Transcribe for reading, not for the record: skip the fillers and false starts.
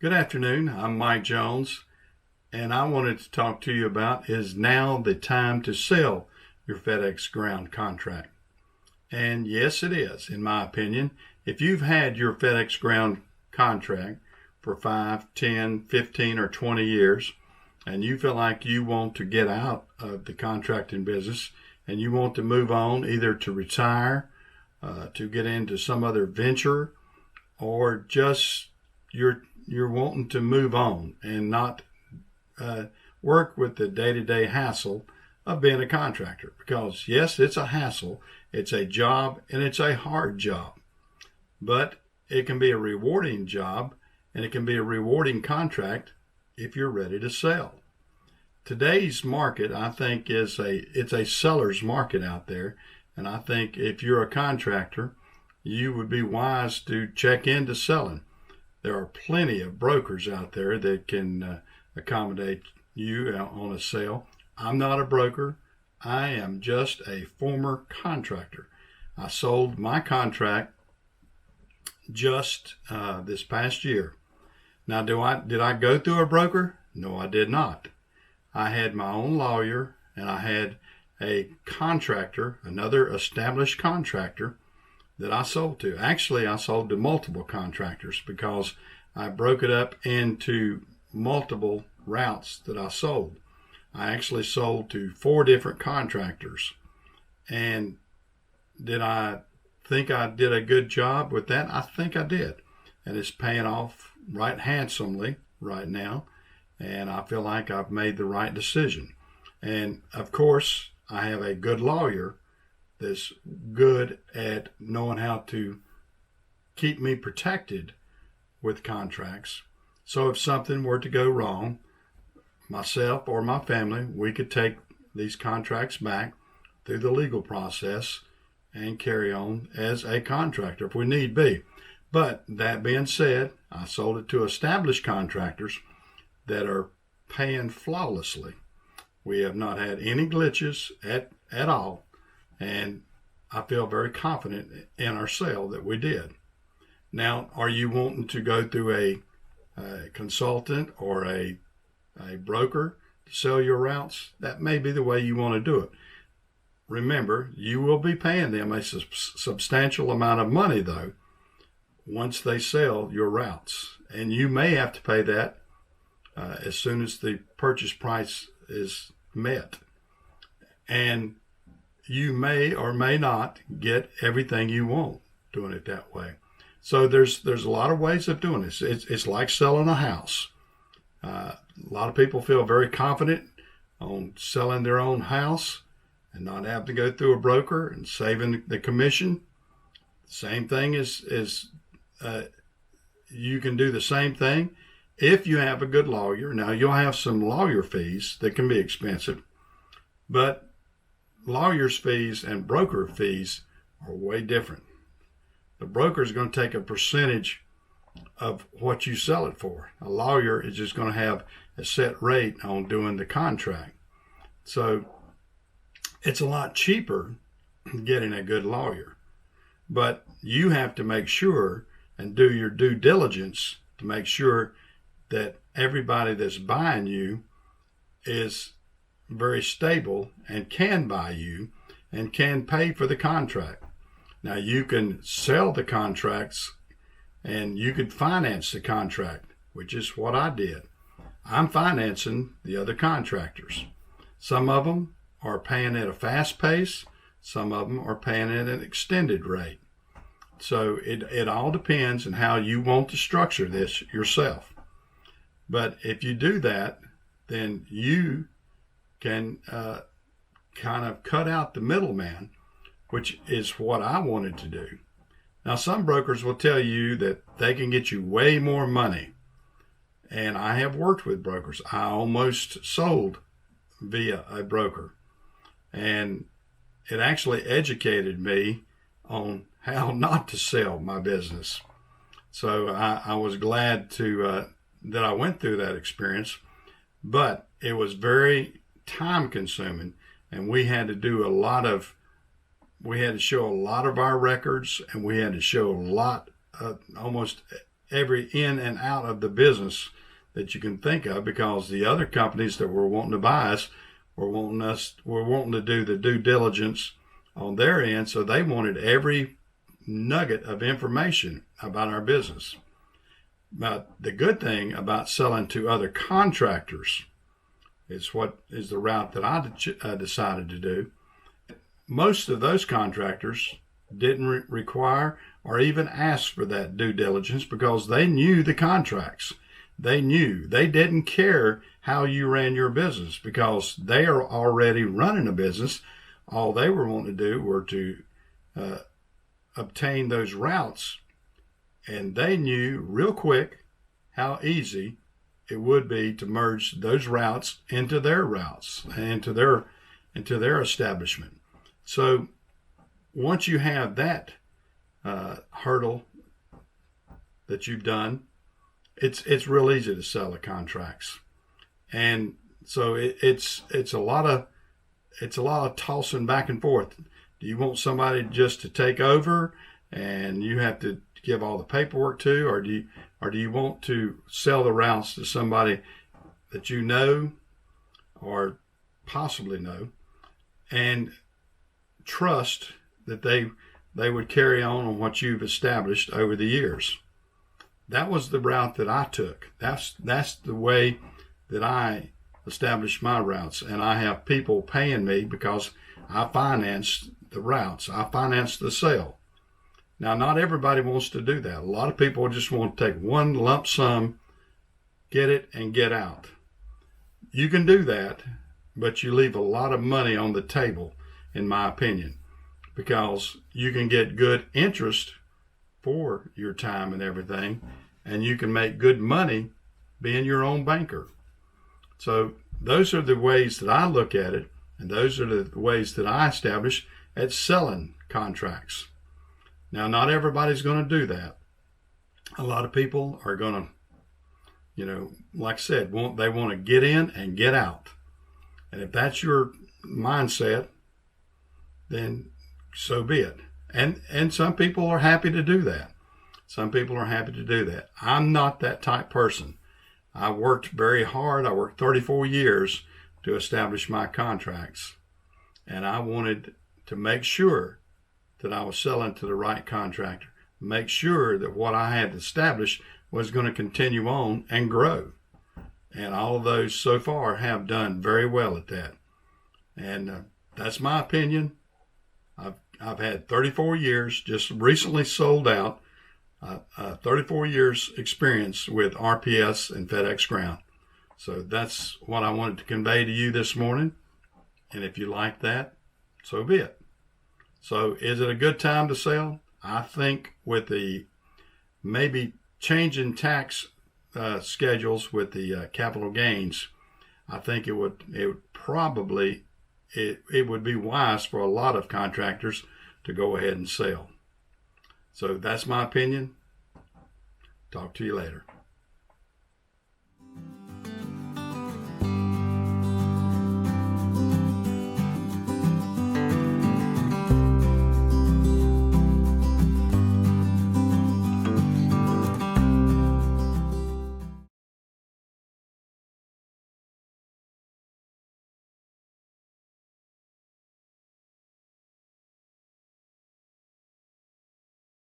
Good afternoon. I'm Mike Jones, and I wanted to talk to you about is now the time to sell your FedEx ground contract? And yes, it is, in my opinion. If you've had your FedEx ground contract for 5, 10, 15, or 20 years, and you feel like you want to get out of the contracting business and you want to move on, either to retire, to get into some other venture, or just you're wanting to move on and not work with the day-to-day hassle of being a contractor. Because yes, it's a hassle, it's a job, and it's a hard job. But it can be a rewarding job, and it can be a rewarding contract if you're ready to sell. Today's market, I think, it's a seller's market out there. And I think if you're a contractor, you would be wise to check into selling. There are plenty of brokers out there that can accommodate you on a sale. I'm not a broker. I am just a former contractor. I sold my contract just this past year. Now, did I go through a broker? No, I did not. I had my own lawyer, and I had a contractor, another established contractor that I sold to. Actually, I sold to multiple contractors because I broke it up into multiple routes that I sold. I actually sold to 4 different contractors. And did I think I did a good job with that? I think I did. And it's paying off right handsomely right now. And I feel like I've made the right decision. And of course, I have a good lawyer that's good at knowing how to keep me protected with contracts. So if something were to go wrong, myself or my family, we could take these contracts back through the legal process and carry on as a contractor if we need be. But that being said, I sold it to established contractors that are paying flawlessly. We have not had any glitches at all. And I feel very confident in our sale that we did. Now, are you wanting to go through a consultant or a broker to sell your routes? That may be the way you want to do it. Remember, you will be paying them a substantial amount of money, though, once they sell your routes. And you may have to pay that as soon as the purchase price is met. And you may or may not get everything you want doing it that way. So there's a lot of ways of doing this. It's like selling a house. A lot of people feel very confident on selling their own house and not having to go through a broker and saving the commission. Same thing is you can do the same thing if you have a good lawyer. Now, you'll have some lawyer fees that can be expensive, but lawyer's fees and broker fees are way different. The broker is going to take a percentage of what you sell it for. A lawyer is just going to have a set rate on doing the contract. So it's a lot cheaper getting a good lawyer. But you have to make sure and do your due diligence to make sure that everybody that's buying you is very stable and can buy you and can pay for the contract. Now, you can sell the contracts and you could finance the contract, which is what I did. I'm financing the other contractors. Some of them are paying at a fast pace. Some of them are paying at an extended rate. So it all depends on how you want to structure this yourself. But if you do that, then you can kind of cut out the middleman, which is what I wanted to do. Now, some brokers will tell you that they can get you way more money. And I have worked with brokers. I almost sold via a broker. And it actually educated me on how not to sell my business. So I was glad that I went through that experience. But it was very time consuming, and we had to show a lot of our records, and we had to show almost every in and out of the business that you can think of, because the other companies that were wanting to buy us were wanting to do the due diligence on their end, so they wanted every nugget of information about our business. But the good thing about selling to other contractors is what is the route that I decided to do. Most of those contractors didn't require or even ask for that due diligence because they knew the contracts. They didn't care how you ran your business because they are already running a business. All they were wanting to do were to obtain those routes, and they knew real quick how easy it would be to merge those routes into their routes and into their establishment. So once you have that hurdle that you've done, it's real easy to sell the contracts. And so it's a lot of tossing back and forth. Do you want somebody just to take over and you have to give all the paperwork to, or do you want to sell the routes to somebody that you know or possibly know and trust that they would carry on what you've established over the years? That was the route that I took. That's the way that I established my routes, and I have people paying me because I financed the routes. I financed the sale. Now, not everybody wants to do that. A lot of people just want to take one lump sum, get it, and get out. You can do that, but you leave a lot of money on the table, in my opinion, because you can get good interest for your time and everything, and you can make good money being your own banker. So those are the ways that I look at it, and those are the ways that I establish at selling contracts. Now, not everybody's going to do that. A lot of people are going to, like I said, they want to get in and get out. And if that's your mindset, then so be it. And some people are happy to do that. Some people are happy to do that. I'm not that type person. I worked very hard. I worked 34 years to establish my contracts. And I wanted to make sure that I was selling to the right contractor, make sure that what I had established was going to continue on and grow. And all of those so far have done very well at that. And that's my opinion. I've had 34 years, just recently sold out, 34 years experience with RPS and FedEx Ground. So that's what I wanted to convey to you this morning. And if you like that, so be it. So is it a good time to sell? I think with the maybe changing tax schedules with the capital gains, I think it would be wise for a lot of contractors to go ahead and sell. So that's my opinion. Talk to you later.